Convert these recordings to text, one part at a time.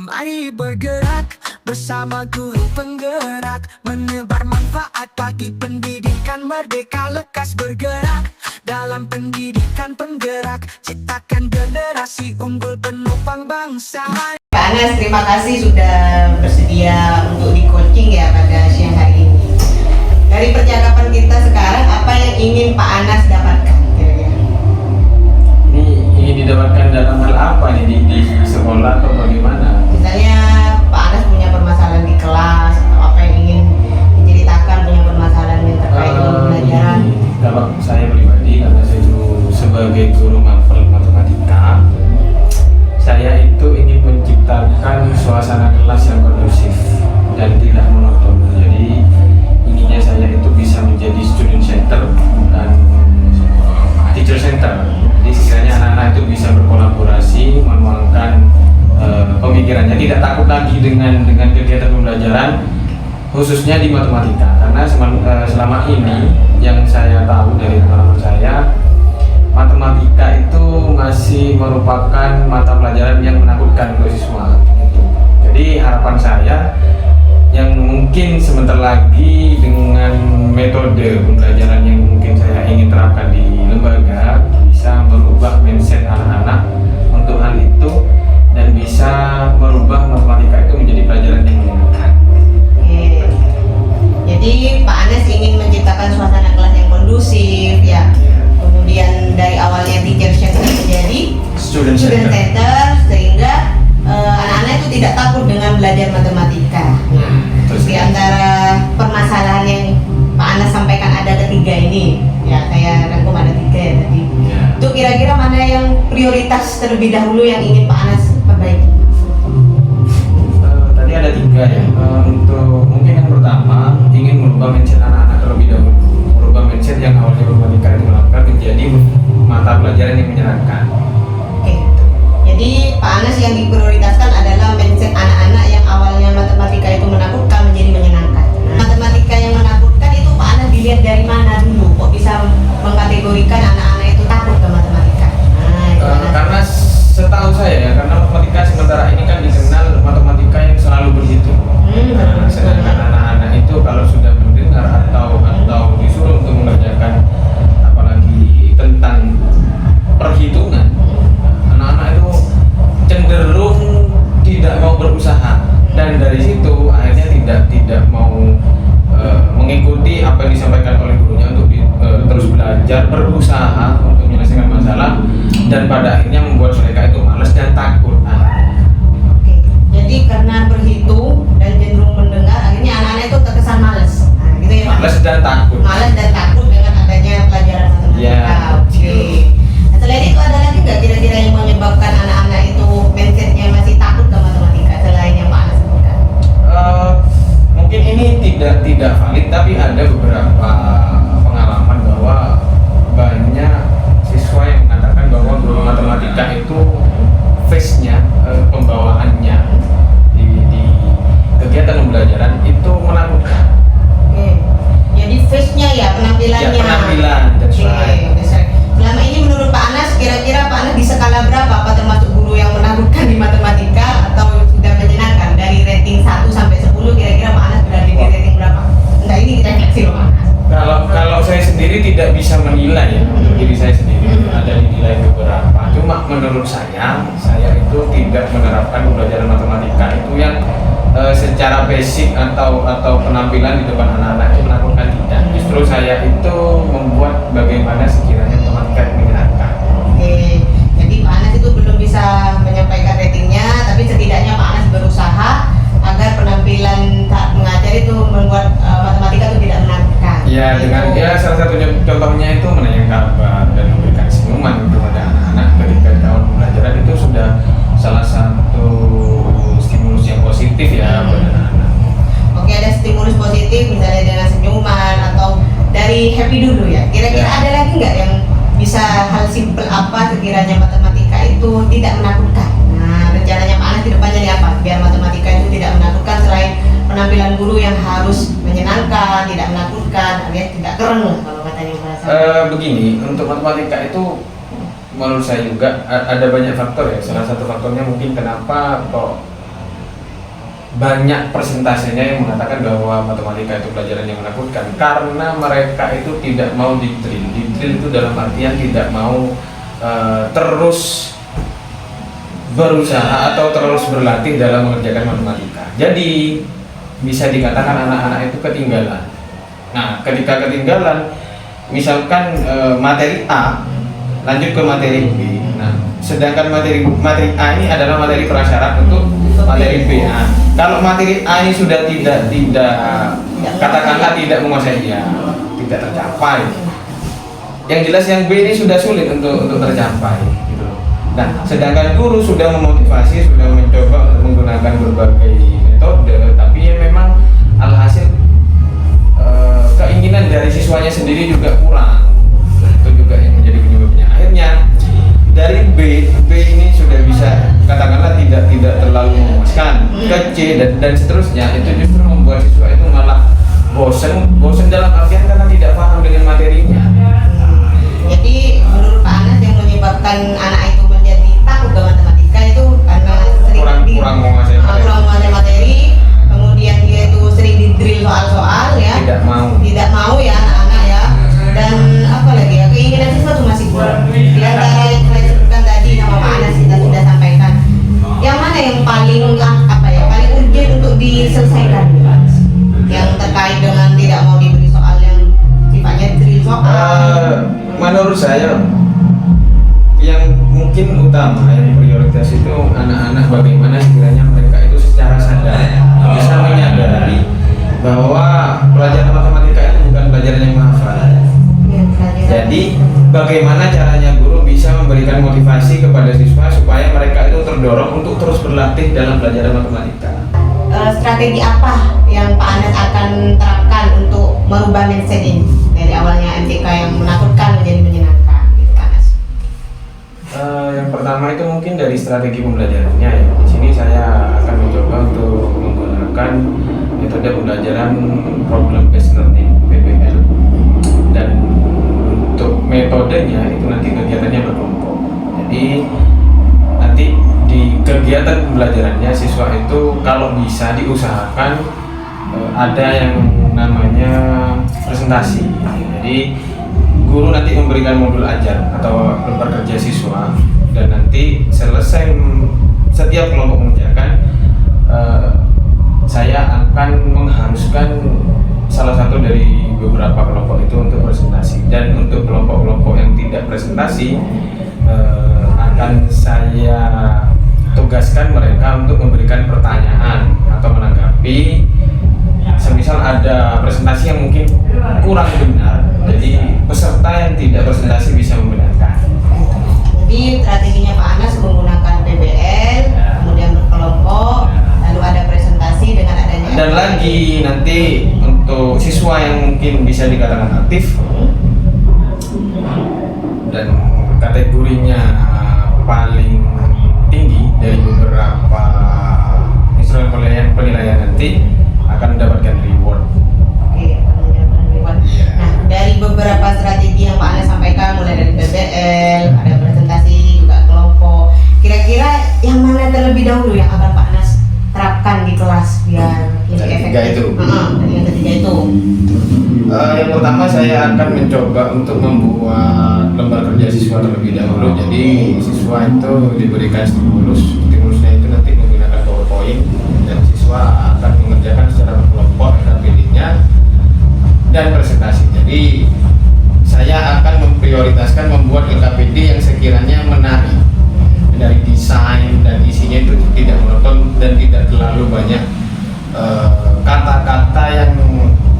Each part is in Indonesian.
Mari bergerak bersama guru penggerak, menebar manfaat bagi pendidikan merdeka. Lekas bergerak dalam pendidikan penggerak, ciptakan generasi unggul penopang bangsa. Pak Anas, terima kasih sudah bersedia untuk di coaching ya pada siang hari ini. Dari percakapan kita sekarang, apa yang ingin Pak Anas dapatkan kira-kira? Ini ingin didapatkan dalam hal apa nih di sekolah atau bagaimana? Misalnya Pak Anas punya permasalahan di kelas, atau apa yang ingin diceritakan, punya permasalahan yang terkait dengan pelajaran. Kalau saya pribadi, karena saya itu sebagai guru matematika, saya itu ingin menciptakan suasana kelas yang kondusif dan tidak monoton. Jadi inginnya saya itu bisa menjadi student center dan teacher center. Jadi sekiranya anak-anak itu bisa berkolaborasi, menuangkan pemikirannya, tidak takut lagi dengan kegiatan pembelajaran, khususnya di matematika. Karena selama ini yang saya tahu dari teman-teman saya, matematika itu masih merupakan mata pelajaran yang menakutkan untuk siswa. Gitu. Jadi harapan saya yang mungkin sebentar lagi dengan metode pembelajaran yang mungkin saya ingin terapkan di lembaga bisa merubah mindset anak-anak untuk hal itu dan bisa merubah matematika itu menjadi pelajaran yang menyenangkan. Oke. Jadi Pak Anas ingin menciptakan suasana kelas yang kondusif ya. Kemudian dari awalnya teacher center menjadi Student student center. center, sehingga anak-anak itu tidak takut dengan belajar matematika. Terus di antara permasalahan yang Pak Anas sampaikan ada ketiga ini, ya saya rangkum ada tiga ya tadi. Ya. Itu kira-kira mana yang prioritas terlebih dahulu yang ingin Pak Anas perbaiki? Tadi ada tiga ya. Untuk mungkin yang pertama ingin merubah mindset anak-anak terlebih dahulu. Merubah mindset yang awalnya matematika itu melakukan menjadi mata pelajaran yang menyenangkan. Oke. Jadi Pak Anas yang diprioritaskan adalah mindset anak-anak yang awalnya matematika itu menakutkan menjadi menyenangkan. Matematika yang menakutkan itu Pak Anas dilihat dari mana dulu? Kok bisa mengkategorikan anak-anak itu takut ke matematika? Karena setahu saya ya, karena matematika sementara ini kan dikenal matematika yang selalu berhitung. Sedangkan anak-anak itu kalau sudah mendengar atau disuruh untuk mengerjakan apalagi tentang perhitungan, anak-anak itu cenderung tidak mau berusaha dan dari situ akhirnya tidak mau mengikuti apa yang disampaikan oleh gurunya untuk terus belajar, berusaha untuk menyelesaikan masalah dan pada akhirnya membuat mereka itu malas dan takut. Oke. Jadi karena berhitung dan cenderung mendengar, akhirnya anak-anak itu terkesan malas. Nah, gitu ya Pak? Malas dan takut. Malas dan takut dengan adanya pelajaran matematika. Ya, Oke. Nah, selain itu ada lagi nggak kira-kira yang menyebabkan anak-anak itu mindsetnya masih takut ke matematika selain yang Pak Anas sebutkan? Mungkin ini tidak valid, tapi ada beberapa pengalaman bahwa banyak siswa yang mengatakan bahwa guru matematika itu face-nya, pembawaannya di kegiatan pembelajaran itu menakutkan. Oke. Jadi face-nya ya, penampilannya. Ya, penampilan, that's Oke, right. that's right. Selama ini menurut Pak Anas, kira-kira Pak Anas di skala berapa? Apa termasuk guru yang menakutkan di matematika atau sudah menyenangkan? Dari rating 1 sampai 10 kira-kira Pak Anas berada di rating berapa? Enggak, ini kita refleksi loh Pak Anas. Kalau saya sendiri tidak bisa menilai ya untuk diri saya sendiri, ada nilai beberapa. Cuma menurut saya itu tidak menerapkan pembelajaran matematika itu yang secara basic atau penampilan di depan anak-anak itu menakutkan tidak. Justru saya itu membuat bagaimana sekiranya matematika itu menyenangkan. Oke, jadi Pak Anas itu belum bisa menyampaikan ratingnya, tapi setidaknya Pak Anas berusaha agar penampilan saat mengajar itu membuat matematika itu tidak menakutkan. Ya, dengan Gitu. ya salah satunya contohnya itu menanyakan kabar dan memberikan senyuman kepada anak-anak ketika di awal pembelajaran itu sudah salah satu stimulus yang positif ya buat anak-anak. Oke, ada stimulus positif misalnya dengan senyuman atau dari happy dulu ya. Kira-kira Ya. ada lagi nggak yang bisa hal simpel apa sekiranya matematika itu tidak menakutkan? Nah, rencananya Pak Anas ke depannya nih apa? Biar matematika itu tidak menakutkan selain penampilan guru yang harus menyenangkan, tidak menakutkan, alias tidak keren lah kalau katanya bahasa. Begini, untuk matematika itu menurut saya juga ada banyak faktor ya. Salah satu faktornya mungkin kenapa kok banyak persentasenya yang mengatakan bahwa matematika itu pelajaran yang menakutkan karena mereka itu tidak mau di-drill. Di-drill itu dalam artian tidak mau terus berusaha atau terus berlatih dalam mengerjakan matematika. Jadi bisa dikatakan anak-anak itu ketinggalan. Nah, ketika ketinggalan, misalkan materi A lanjut ke materi B. Nah, sedangkan materi A ini adalah materi prasyarat untuk materi B. Nah, kalau materi A ini sudah tidak katakanlah tidak menguasai, ya tidak tercapai. Yang jelas yang B ini sudah sulit untuk tercapai. Gitu. Nah, sedangkan guru sudah memotivasi, sudah mencoba untuk menggunakan berbagai metode, tapi ya memang alhasil keinginan dari siswanya sendiri juga kurang. Itu juga yang menjadi penyebabnya. Akhirnya dari B ini sudah bisa katakanlah tidak terlalu memuaskan, ke C dan seterusnya, itu justru membuat siswa itu malah bosen dalam artian karena tidak paham dengan materinya. Jadi menurut Pak Anas yang menyebabkan anak itu menjadi takut ke matematika itu karena kurang menguasai materi, kemudian dia itu sering di-drill soal-soal ya. Tidak mau ya anak-anak ya. Dan apa lagi ya, keinginan siswa itu masih kurang. Di antara yang saya sebutkan tadi sama Pak Anas kita sudah sampaikan. Yang mana yang paling paling urgent untuk diselesaikan? Yang terkait dengan tidak mau diberi soal yang sifatnya drill soal. Menurut saya yang mungkin utama yang prioritas itu anak-anak, bagaimana sekiranya mereka itu secara sadar bisa menyadari bahwa pelajaran matematika itu bukan pelajaran yang menghafal. Jadi bagaimana caranya guru bisa memberikan motivasi kepada siswa supaya mereka itu terdorong untuk terus berlatih dalam pelajaran matematika. Strategi apa yang Pak Anas akan terapkan untuk merubah mindset ini dari awalnya MTK yang menakutkan menjadi menyenangkan, gitu Pak Anas? Yang pertama itu mungkin dari strategi pembelajarannya ya. Di sini saya akan mencoba untuk menggunakan metode pembelajaran problem based learning (PBL), dan untuk metodenya itu nanti kegiatannya berkelompok. Jadi nanti di kegiatan pembelajarannya siswa itu kalau bisa diusahakan ada yang namanya presentasi. Jadi guru nanti memberikan modul ajar atau lembar kerja siswa, dan nanti selesai setiap kelompok mengerjakan, saya akan mengharuskan salah satu dari beberapa kelompok itu untuk presentasi, dan untuk kelompok-kelompok yang tidak presentasi akan saya tugaskan mereka untuk memberikan pertanyaan atau menanggapi. Semisal ada presentasi yang mungkin kurang benar, jadi peserta yang tidak presentasi bisa membenarkan. Jadi strateginya Pak Anas menggunakan PBL, kemudian berkelompok, lalu ada presentasi dengan adanya. Dan lagi nanti untuk siswa yang mungkin bisa dikatakan aktif dan kategorinya paling tinggi dari beberapa instrumen penilaian nanti akan mendapatkan reward. Oke, akan mendapatkan reward. Nah, dari beberapa strategi yang Pak Anas sampaikan, mulai dari PBL, ada presentasi, juga kelompok. Kira-kira yang mana terlebih dahulu yang akan Pak Anas terapkan di kelas biar lebih efektif? Yang ketiga itu. Yang pertama saya akan mencoba untuk membuat lembar kerja siswa terlebih dahulu. Jadi siswa itu diberikan stimulusnya itu nanti menggunakan PowerPoint, dan siswa akan mengerjakan secara berkelompok LKPD-nya dan presentasi. Jadi saya akan memprioritaskan membuat LKPD yang sekiranya menarik, dari desain dan isinya itu tidak monoton dan tidak terlalu banyak kata-kata yang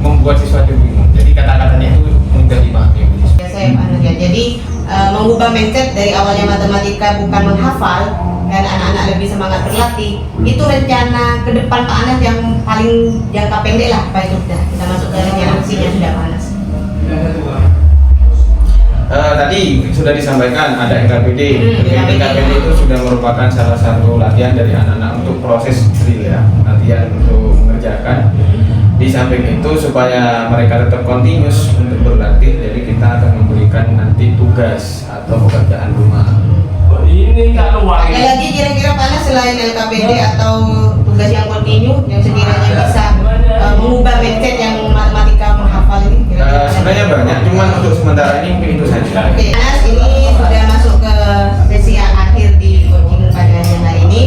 membuat siswa itu bingung. Jadi kata-katanya itu mudah dipahami. Saya Pak Anas ya. Jadi mengubah mindset dari awalnya matematika bukan menghafal dan anak-anak lebih semangat berlatih. Itu rencana ke depan Pak Anas yang paling jangka pendek lah, Pak, itu sudah kita masuk ke rencana misinya sudah Pak Anas. Tadi sudah disampaikan ada LKPD. LKPD itu sudah merupakan salah satu latihan dari anak-anak untuk proses drill ya, latihan untuk mengerjakan. Di samping itu supaya mereka tetap continuous untuk berlatih, jadi kita akan memberikan nanti tugas atau pekerjaan rumah. Ini kalau ada lagi kira-kira Pak Anas selain LKPD atau tugas yang continuous continue yang sekiranya bisa mengubah mindset yang matematika menghafal ini? Sebenarnya banyak, cuman untuk sementara ini mungkin itu saja. Oke, Anas, ini sudah masuk ke sesi yang akhir di coaching pada hari ini.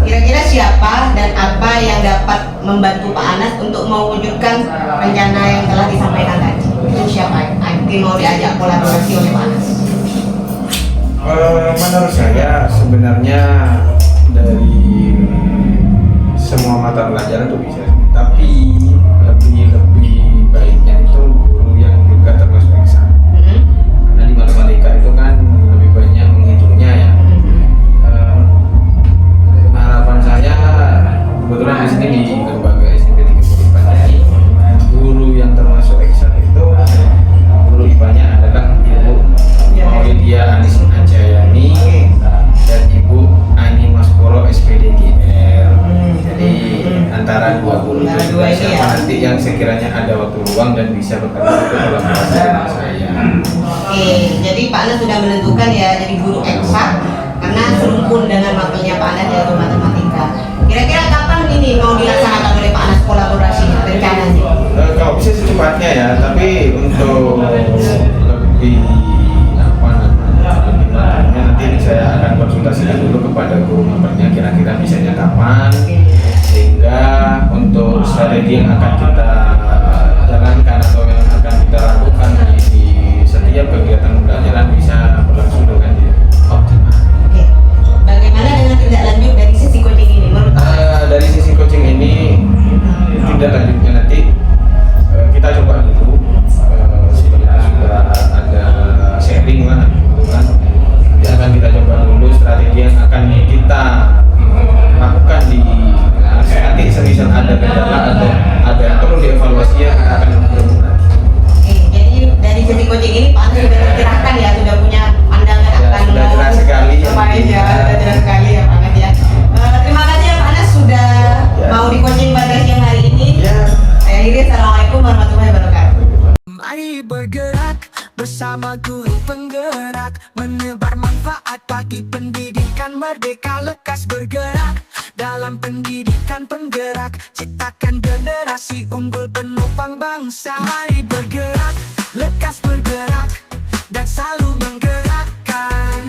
Kira-kira siapa dan apa yang dapat membantu Pak Anas untuk mewujudkan rencana yang telah disampaikan tadi? Itu siapa? Mungkin mau diajak kolaborasi oleh Pak Anas. Menurut saya sebenarnya dari semua mata pelajaran itu bisa, tapi lebih baiknya itu guru yang juga termasuk eksak. Karena di matematika itu kan lebih banyak menghitungnya ya. Harapan saya kebetulan di sini di lembaga SMP 34 ini guru yang termasuk eksak itu guru IPA-nya adalah Ibu Maulidia Anis Anjayani dan Ibu Ani Maskoro SPDGR. Jadi antara dua guru itu siapa nanti yang sekiranya ada waktu luang dan bisa bekerja itu kolaborasi dengan saya. Oke, jadi Pak Anas sudah menentukan ya jadi guru eksak karena serumpun dengan makelnya Pak Anas yaitu matematika. Kira-kira kapan ini mau dilaksanakan oleh Pak Anas kolaborasinya rencananya? Kalau bisa secepatnya ya, tapi untuk lebih apa namanya lebih matangnya nanti saya akan konsultasikan dulu kepada guru mapernya kira-kira bisanya kapan, sehingga untuk strategi yang akan kita jalankan atau yang akan kita lakukan di setiap kegiatan pembelajaran bisa berlangsung dengan optimal. Oke. Bagaimana dengan tindak lanjut dari sesi coaching ini menurut Pak Anas? Dari sisi coaching ini tindak lanjutnya nanti kita coba dulu sebelumnya sudah ada sharing lah gitu kan. Nanti akan kita coba dulu strategi yang akan kita lakukan di kelas. Nanti semisal ada kendala atau ada yang perlu dievaluasi ya kita akan bertemu lagi. Oke, jadi dari sesi coaching ini Pak Anas sudah tercerahkan ya, sudah punya pandangan Ya, akan sudah jelas sekali ya. Baik ya, sudah jelas sekali ya Pak Anas ya. Terima kasih ya Pak Anas sudah Ya. mau di coaching pada siang hari ini. Ya. Saya akhiri, assalamualaikum warahmatullahi wabarakatuh. Mari bergerak bersama guru penggerak, menebar manfaat bagi pendidikan merdeka. Lekas bergerak dalam pendidikan penggerak, ciptakan generasi unggul penopang bangsa. Mari bergerak, lekas bergerak dan selalu menggerakkan.